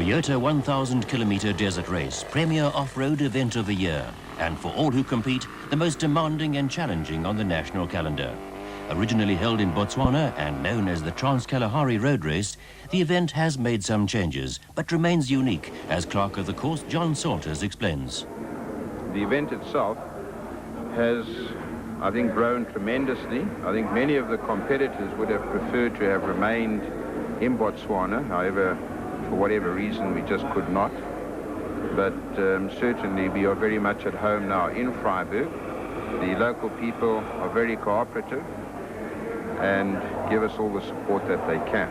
Toyota 1000 kilometre desert race, premier off-road event of the year, and for all who compete, the most demanding and challenging on the national calendar. Originally held in Botswana and known as the Trans-Kalahari Road Race, the event has made some changes, but remains unique, as clerk of the course John Salters explains. The event itself has, I think, grown tremendously. I think many of the competitors would have preferred to have remained in Botswana. However, for whatever reason, we just could not. But certainly we are very much at home now in Vryburg. The local people are very cooperative and give us all the support that they can.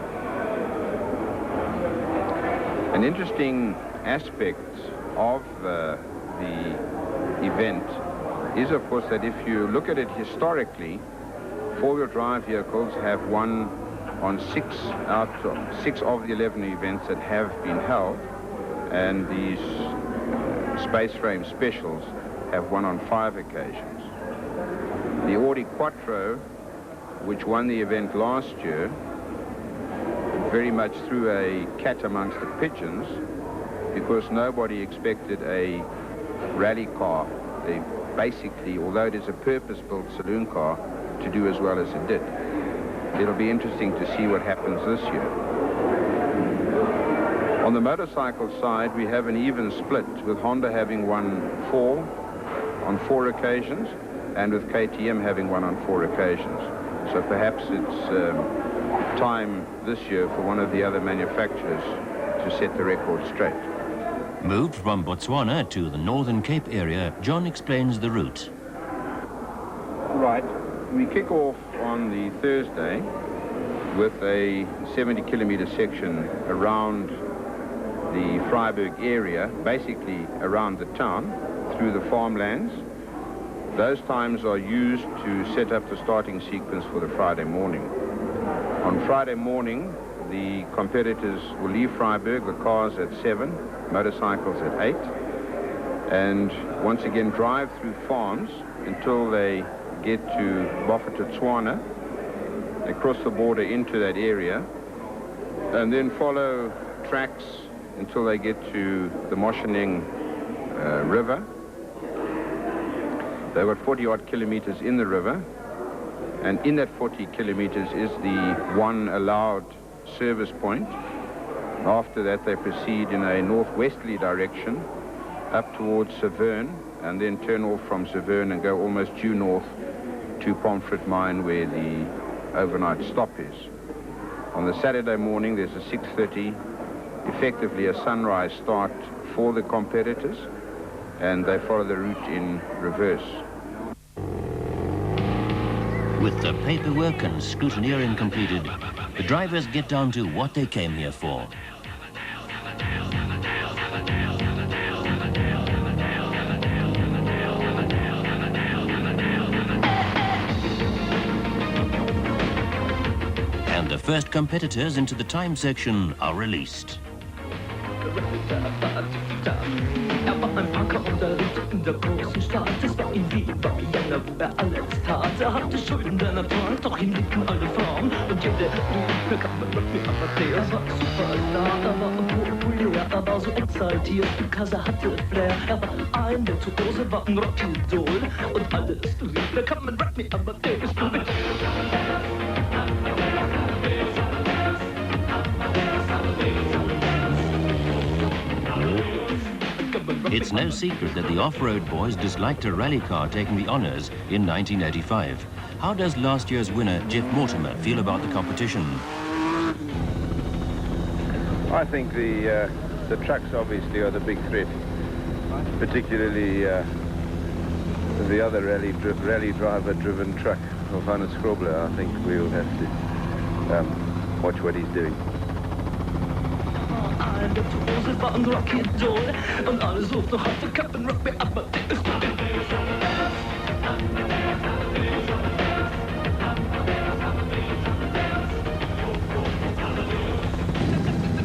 An interesting aspect of the event is, of course, that if you look at it historically, four-wheel drive vehicles have won on 6 of the 11 events that have been held, and these space frame specials have won on 5 occasions. The Audi Quattro, which won the event last year, very much threw a cat amongst the pigeons because nobody expected a rally car, basically, although it is a purpose-built saloon car, to do as well as it did. It'll be interesting to see what happens this year. On the motorcycle side, we have an even split, with Honda having won 4 on 4 occasions, and with KTM having won on 4 occasions. So perhaps it's time this year for one of the other manufacturers to set the record straight. Moved from Botswana to the Northern Cape area, John explains the route. Right. We kick off on the Thursday with a 70-kilometre section around the Vryburg area, basically around the town, through the farmlands. Those times are used to set up the starting sequence for the Friday morning. On Friday morning, the competitors will leave Vryburg, the cars at 7, motorcycles at 8, and once again drive through farms until they get to Bafokeng. They cross the border into that area and then follow tracks until they get to the Moshaneng River. They've got 40-odd kilometers in the river, and in that 40 kilometers is the one allowed service point. After that, they proceed in a northwesterly direction up towards Severn, and then turn off from Severn and go almost due north to Pomfret Mine, where the overnight stop is. On the Saturday morning, there's a 6:30, effectively a sunrise start for the competitors, and they follow the route in reverse. With the paperwork and scrutineering completed, the drivers get down to what they came here for. And the first competitors into the time section are released. War ein Punker unterricht in der großen Stadt. Es war in Wien, war Vienna, wo alles tat. Hatte Schulden, der Natur, doch ihm liebten alle Frauen. Und jede Lüge kam mit mir, aber der war super da. War populär, war so exaltiert, because hatte Flair. War ein Virtuose, war ein Rockidol. Und alles rief, kam mit Rock Me, aber der ist du nicht. It's no secret that the off-road boys disliked a rally car taking the honours in 1985. How does last year's winner, Jeff Mortimer, feel about the competition? I think the trucks obviously are the big threat, particularly the other rally driver-driven truck of Hannes Grobler. I think we'll have to watch what he's doing. Der Virtuose war ein Rockidol und alle suchten heute Captain Rock Me, aber der ist du nicht.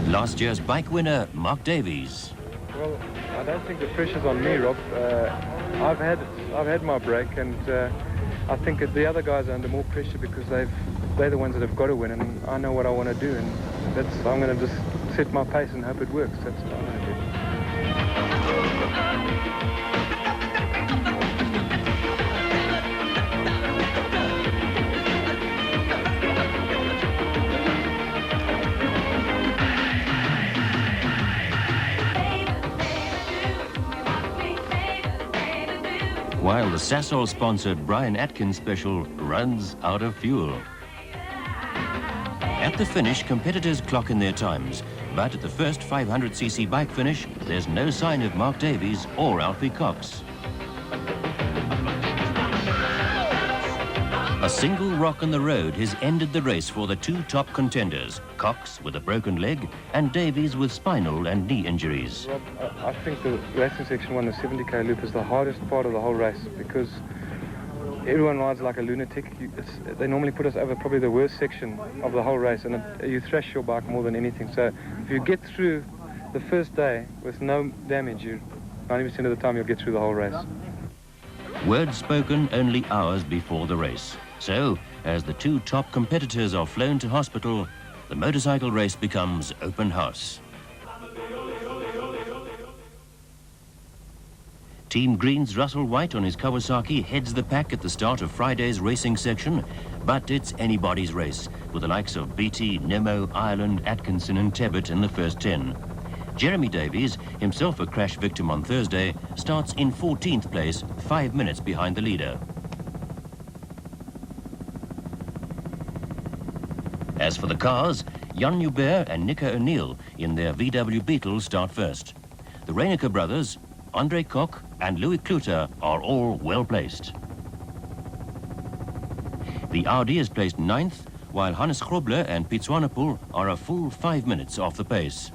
Last year's bike winner, Mark Davies. Well, I don't think the pressure's on me, Rob. I've had my break, and I think that the other guys are under more pressure because they're the ones that have got to win, and I know what I want to do, and I'm going to just set my pace and hope it works. That's what I'm going to do. While the Sasol-sponsored Brian Atkins special runs out of fuel. At the finish, competitors clock in their times, but at the first 500cc bike finish, there's no sign of Mark Davies or Alfie Cox. A single rock on the road has ended the race for the two top contenders, Cox with a broken leg and Davies with spinal and knee injuries. Rob, I think the racing section 1, the 70k loop, is the hardest part of the whole race because everyone rides like a lunatic. They normally put us over probably the worst section of the whole race, and you thrash your bike more than anything. So if you get through the first day with no damage, 90% of the time you'll get through the whole race. Words spoken only hours before the race. So, as the two top competitors are flown to hospital, the motorcycle race becomes open house. Team Green's Russell White on his Kawasaki heads the pack at the start of Friday's racing section, but it's anybody's race, with the likes of Beattie, Nemo, Ireland, Atkinson and Tebbit in the first 10. Jeremy Davies, himself a crash victim on Thursday, starts in 14th place, 5 minutes behind the leader. As for the cars, Jan Hubert and Nico O'Neill in their VW Beetle start first. The Reinecker brothers, Andre Koch and Louis Kluter are all well placed. The Audi is placed 9th, while Hannes Grobler and Piet Swanepoel are a full 5 minutes off the pace.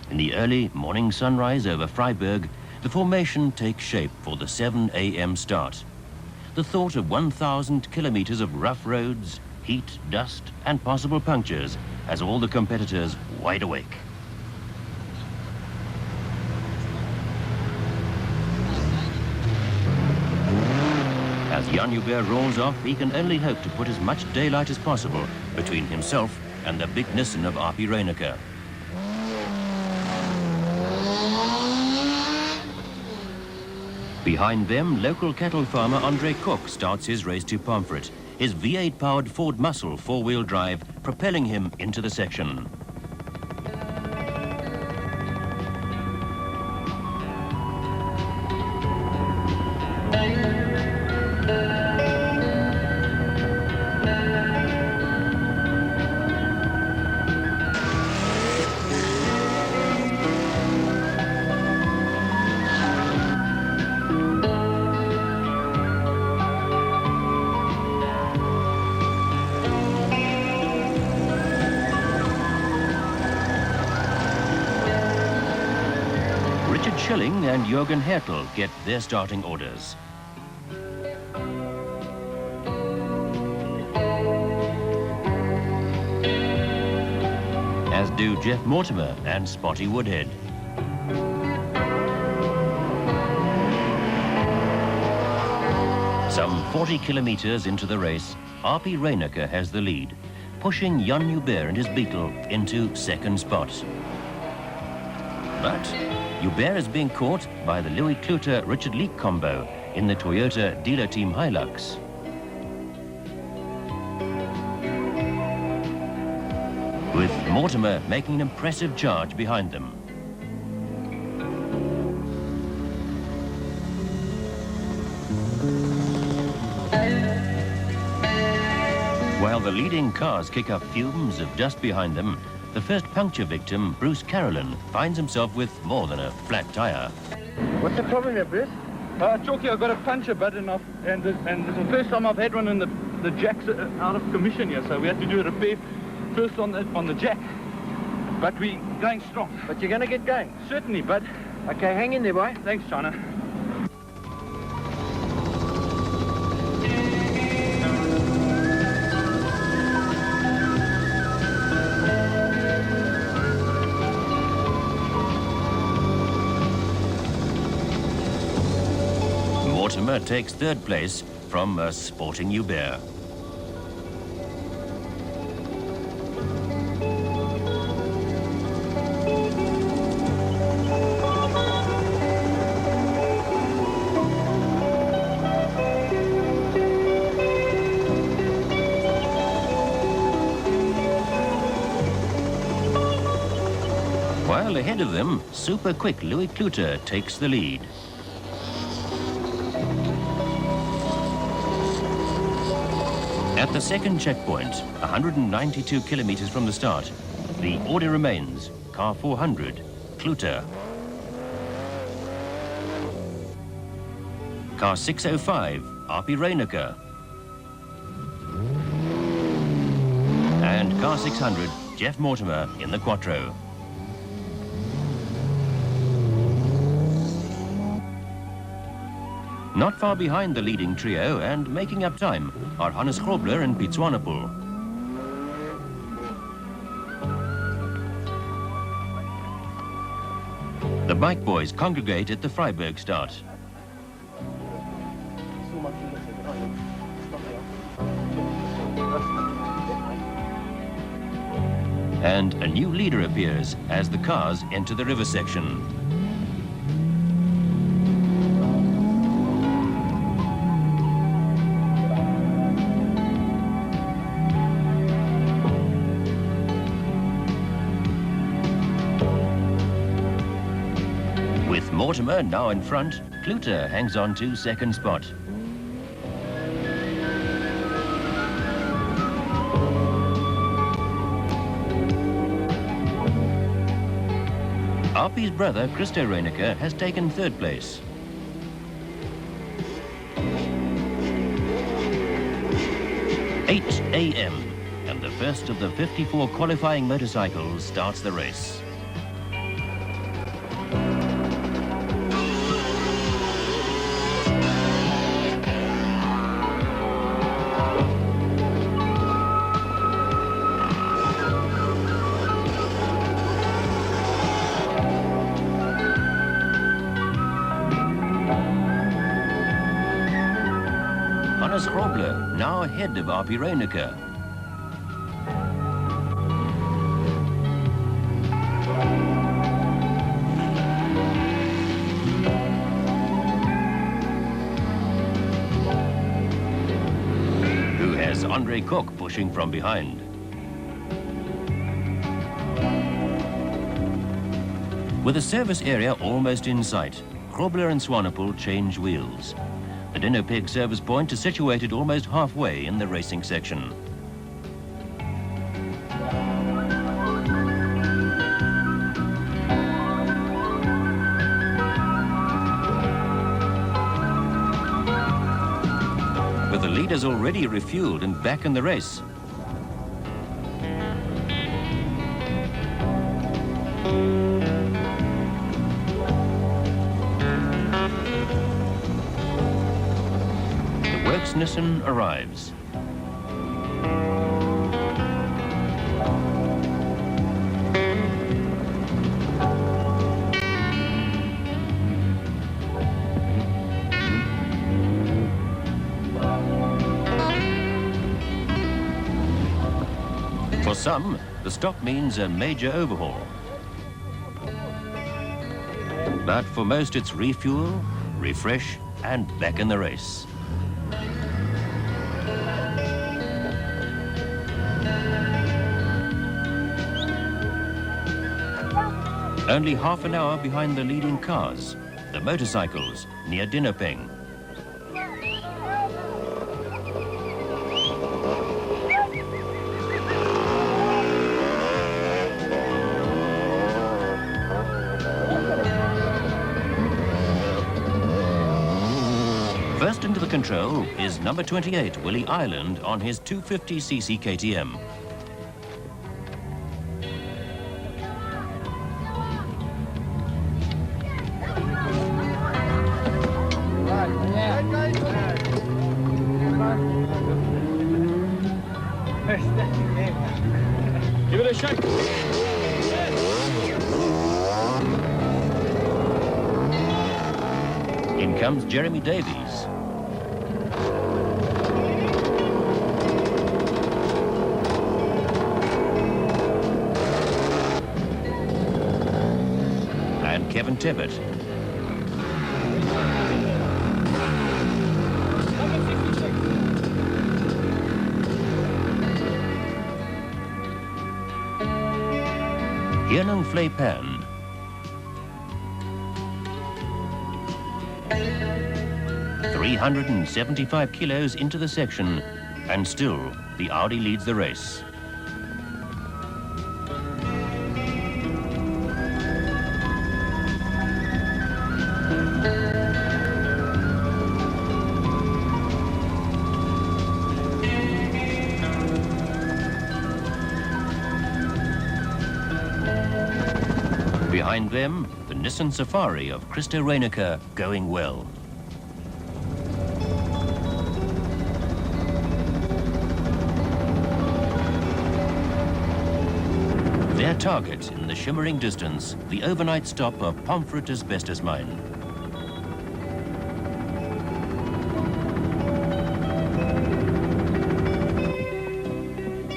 In the early morning sunrise over Freiburg, the formation takes shape for the 7 a.m. start. The thought of 1,000 kilometers of rough roads, heat, dust and possible punctures has all the competitors wide awake. As Jan Hubert rolls off, he can only hope to put as much daylight as possible between himself and the big Nissan of R.P. Reinecker. Behind them, local cattle farmer Andre Koch starts his race to Pomfret, his V8-powered Ford Muscle four-wheel drive propelling him into the section. Richard Schilling and Jürgen Hertel get their starting orders. As do Jeff Mortimer and Spotty Woodhead. Some 40 kilometers into the race, R.P. Reinecker has the lead, pushing Jan Hubert and his Beetle into second spot. But Hubert is being caught by the Louis Kluter-Richard Leek combo in the Toyota dealer team Hilux. With Mortimer making an impressive charge behind them. While the leading cars kick up fumes of dust behind them, the first puncture victim, Bruce Carolyn, finds himself with more than a flat tire. What's the problem here, Bruce? Chalky, I've got a puncture button off, and it's the first time I've had one, and the jack's out of commission here, so we had to do a repair first on the jack. But we're going strong. But you're going to get going? Certainly, bud. Okay, hang in there, boy. Thanks, China. Mortimer takes third place from a sporting Hubert. While ahead of them, super quick Louis Kluter takes the lead. At the second checkpoint, 192 kilometers from the start, the order remains car 400, Kluter. Car 605, Arpi Reinecker. And car 600, Jeff Mortimer in the Quattro. Not far behind the leading trio and making up time are Hannes Grobler and Piet Swanepoel. The bike boys congregate at the Freiburg start. And a new leader appears as the cars enter the river section. With Mortimer now in front, Kluter hangs on to second spot. Arpi's brother, Christo Reinecker, has taken third place. "8 a.m. and the first of the 54 qualifying motorcycles starts the race. Hannes Grobler now ahead of Arpi Reinecker. Who has Andre Koch pushing from behind. With the service area almost in sight, Grobler and Swanepoel change wheels. The Dinopeg service point is situated almost halfway in the racing section. With the leaders already refueled and back in the race, Nissen arrives. For some, the stop means a major overhaul. But for most, it's refuel, refresh, and back in the race. Only half an hour behind the leading cars, the motorcycles near Dinopeng. First into the control is number 28, Willie Ireland, on his 250cc KTM. Give it a shake. In comes Jeremy Davies. And Kevin Tippett. Hirnung Fleipan 375 kilos into the section, and still the Audi leads the race. Behind them, the Nissan Safari of Christo Reinecker going well. Their target in the shimmering distance, the overnight stop of Pomfret Asbestos Mine.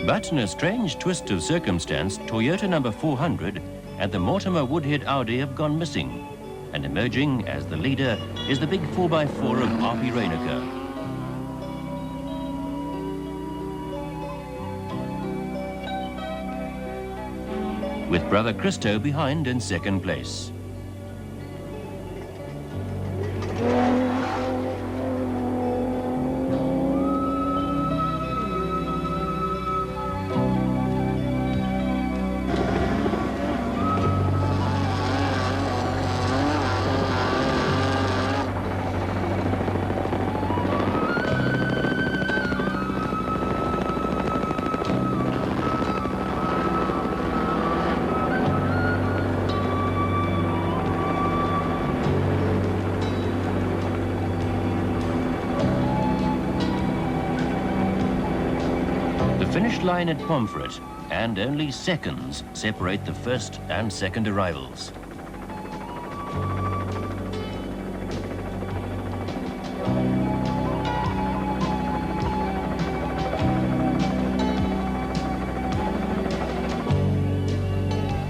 But in a strange twist of circumstance, Toyota number 400 and the Mortimer Woodhead Audi have gone missing, and emerging as the leader is the big 4x4 of R.P. Reinecker. With brother Christo behind in second place. Finish line at Pomfret, and only seconds separate the first and second arrivals.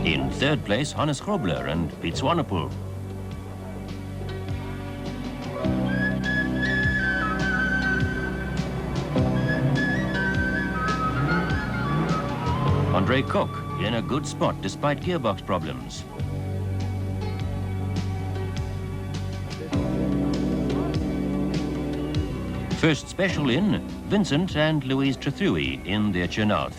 In third place, Hannes Grobler and Piet Swanepoel. Andre Koch in a good spot despite gearbox problems. First special in, Vincent and Louise Trethui in their Chernow.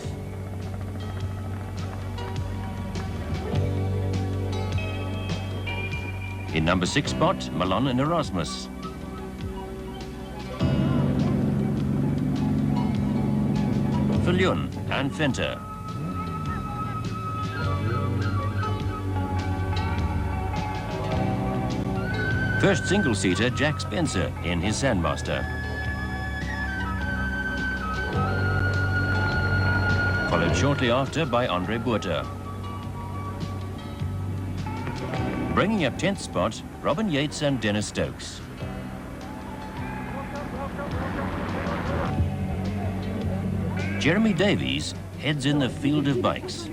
In number 6 spot, Malon and Erasmus. Viljoen and Venter. First single-seater, Jack Spencer in his Sandmaster. Followed shortly after by Andre Buerter. Bringing up 10th spot, Robin Yates and Dennis Stokes. Jeremy Davies heads in the field of bikes.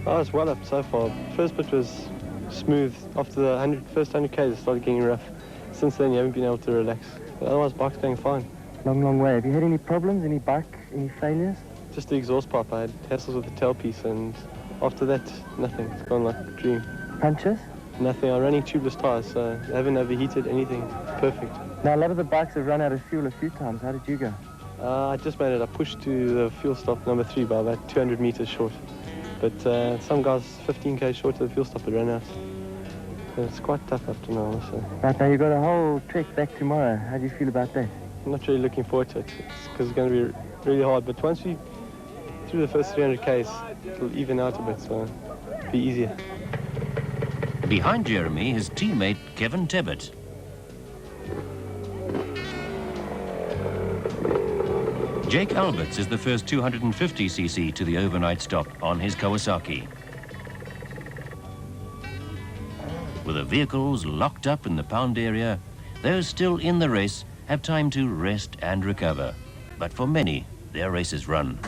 Oh, it's well up so far. First bit was smooth. After the first 100Ks, it started getting rough. Since then, you haven't been able to relax. But otherwise, bike's going fine. Long way. Have you had any problems, any failures? Just the exhaust pipe. I had hassles with the tailpiece, and after that, nothing. It's gone like a dream. Punches? Nothing. I'm running tubeless tires, so I haven't overheated anything. Perfect. Now, a lot of the bikes have run out of fuel a few times. How did you go? I just made it. I pushed to the fuel stop number 3 by about 200 meters short. But some guys 15K short of the fuel stop had run out. So it's quite tough up to now, so. Right, now you've got a whole trek back tomorrow. How do you feel about that? I'm not really looking forward to it. It's because it's going to be really hard. But once we through the first 300Ks, it'll even out a bit, so it'll be easier. Behind Jeremy, his teammate Kevin Tebbett. Jake Alberts is the first 250cc to the overnight stop on his Kawasaki. With the vehicles locked up in the pound area, those still in the race have time to rest and recover. But for many, their race is run.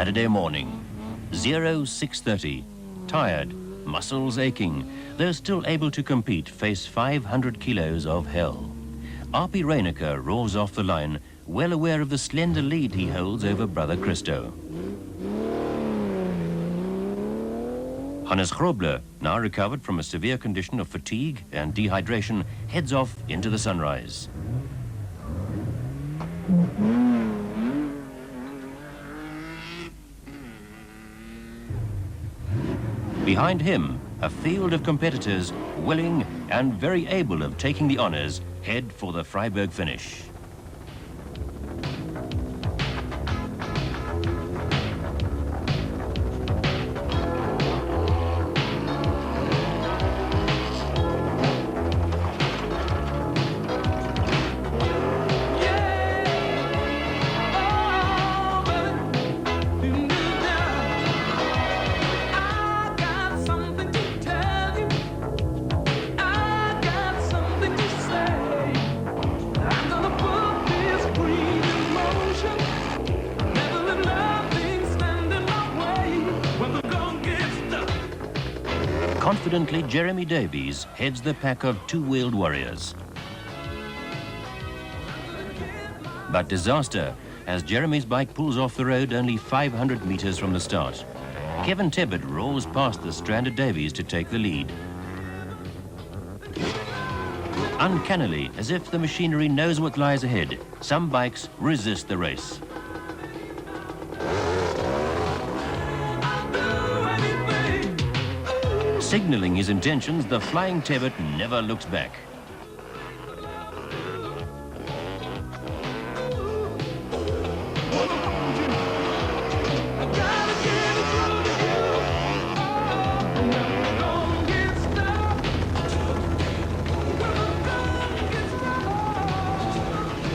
Saturday morning. 06:30. Tired, muscles aching, though still able to compete, face 500 kilos of hell. Arpi Reinicker roars off the line, well aware of the slender lead he holds over brother Christo. Hannes Grobler, now recovered from a severe condition of fatigue and dehydration, heads off into the sunrise. Behind him, a field of competitors willing and very able of taking the honors head for the Freiburg finish. Confidently, Jeremy Davies heads the pack of two-wheeled warriors. But disaster as Jeremy's bike pulls off the road only 500 meters from the start. Kevin Tebbett roars past the stranded Davies to take the lead. Uncannily, as if the machinery knows what lies ahead, some bikes resist the race. Signaling his intentions, the flying Tebbett never looks back.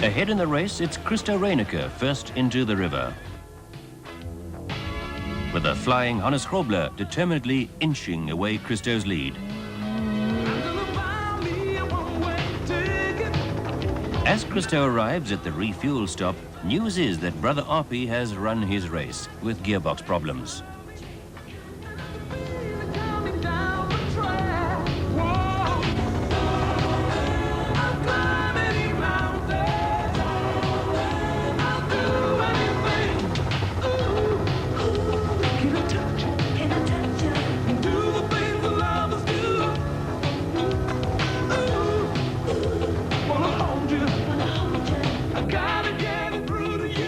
Ahead in the race, it's Christo Reinicker first into the river, with the flying Hannes Grobler determinedly inching away Christo's lead. As Christo arrives at the refuel stop, news is that brother Arpi has run his race with gearbox problems.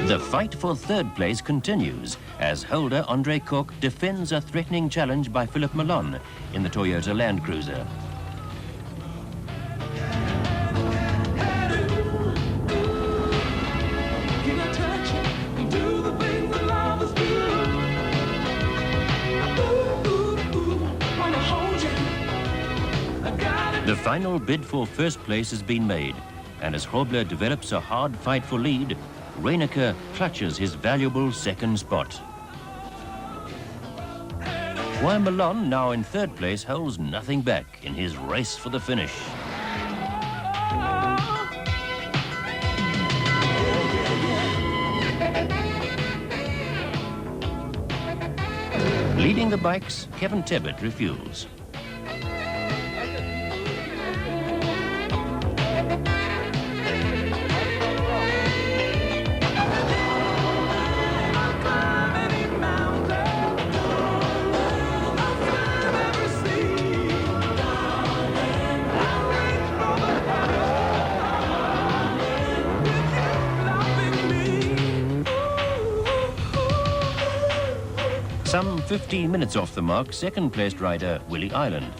The fight for third place continues as holder Andre Koch defends a threatening challenge by Philip Malone in the Toyota Land Cruiser. The final bid for first place has been made, and as Grobler develops a hard fight for lead, Reinicker clutches his valuable second spot. While Malone, now in third place, holds nothing back in his race for the finish. Leading the bikes, Kevin Tebbett refuels. Some 15 minutes off the mark, second-placed rider Willie Ireland.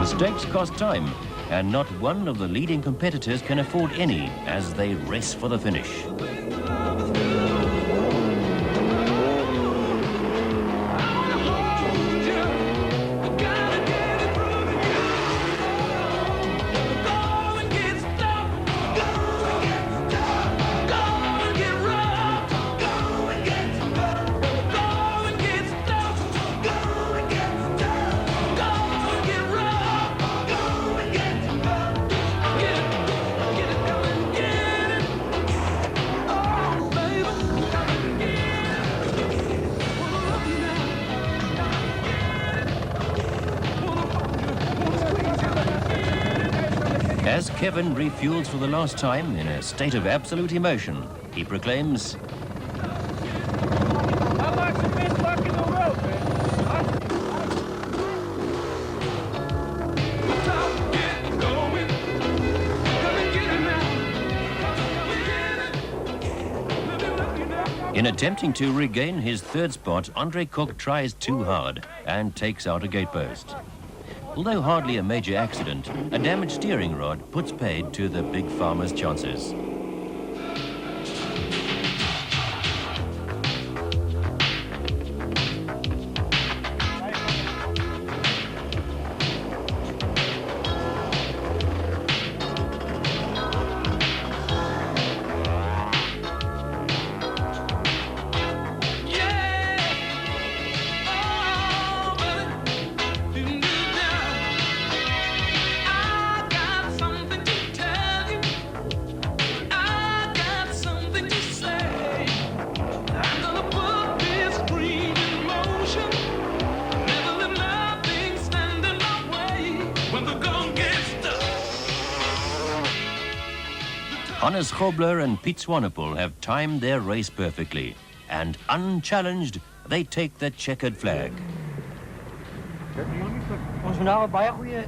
Mistakes cost time, and not one of the leading competitors can afford any as they race for the finish. As Kevin refuels for the last time in a state of absolute emotion, he proclaims, in attempting to regain his third spot, Andre Cook tries too hard and takes out a gatepost. Although hardly a major accident, a damaged steering rod puts paid to the big farmer's chances. Hannes Grobler and Piet Swanepoel have timed their race perfectly, and unchallenged, they take the checkered flag. Ons vandaag een baie goeie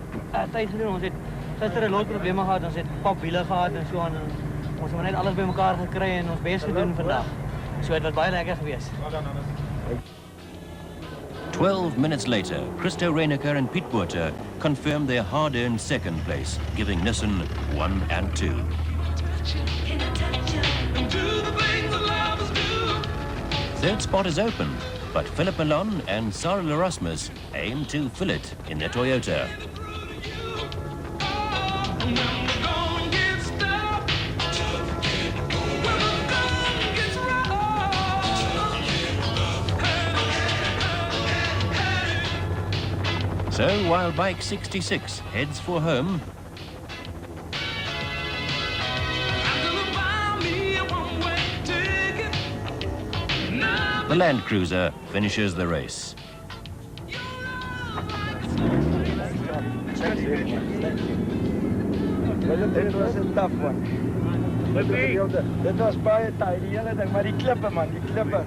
tijd gedoen. Ons het gister een loodprobleme gehad, ons het popwiele gehad en so aan. Ons het net alles bij elkaar gekry en ons best gedoen vandaag. So het was baie lekker geweest. 12 minutes later, Christo Reinicker and Piet Botha confirmed their hard-earned second place, giving Nissen 1 and 2. Third spot is open, but Philip Malone and Cyril Erasmus aim to fill it in their Toyota. So while Bike 66 heads for home, the Land Cruiser finishes the race. Dit was een tough one. Dit was baie taai, die hele ding, maar die klippe man, die klippe.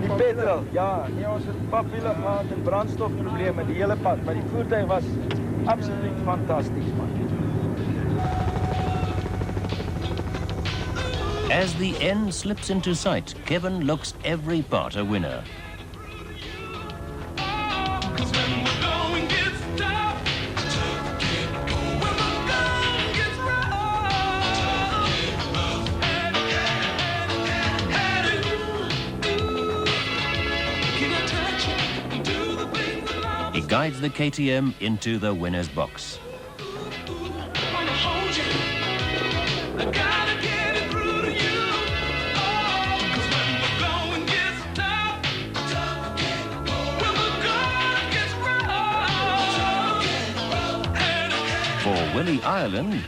Die petrol, ja, nee, ons het papwiele gehad en brandstofprobleme die hele pad, maar die voertuig was absoluut fantastisch man. As the end slips into sight, Kevin looks every part a winner. He guides the KTM into the winner's box. For Willie Ireland,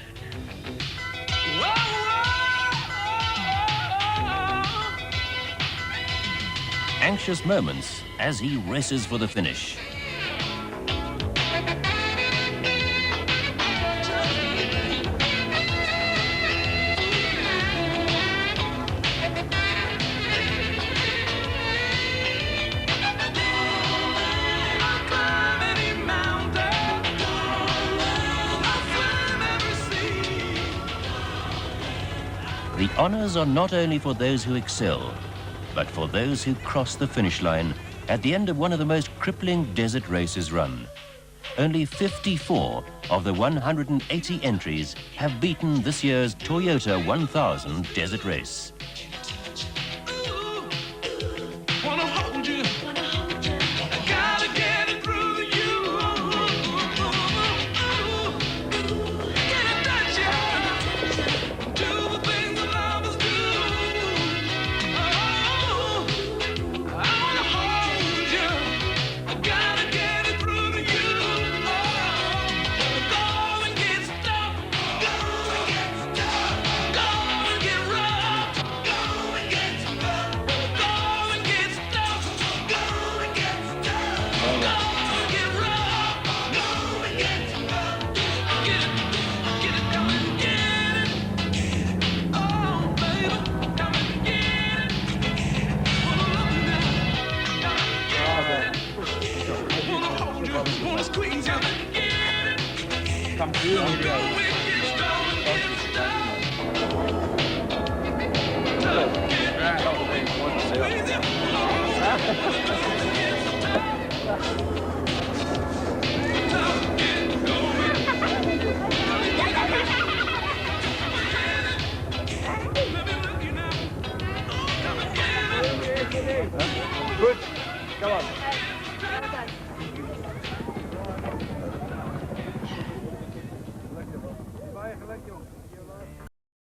anxious moments as he races for the finish. The honours are not only for those who excel, but for those who cross the finish line at the end of one of the most crippling desert races run. Only 54 of the 180 entries have beaten this year's Toyota 1000 desert race. Good. Come on.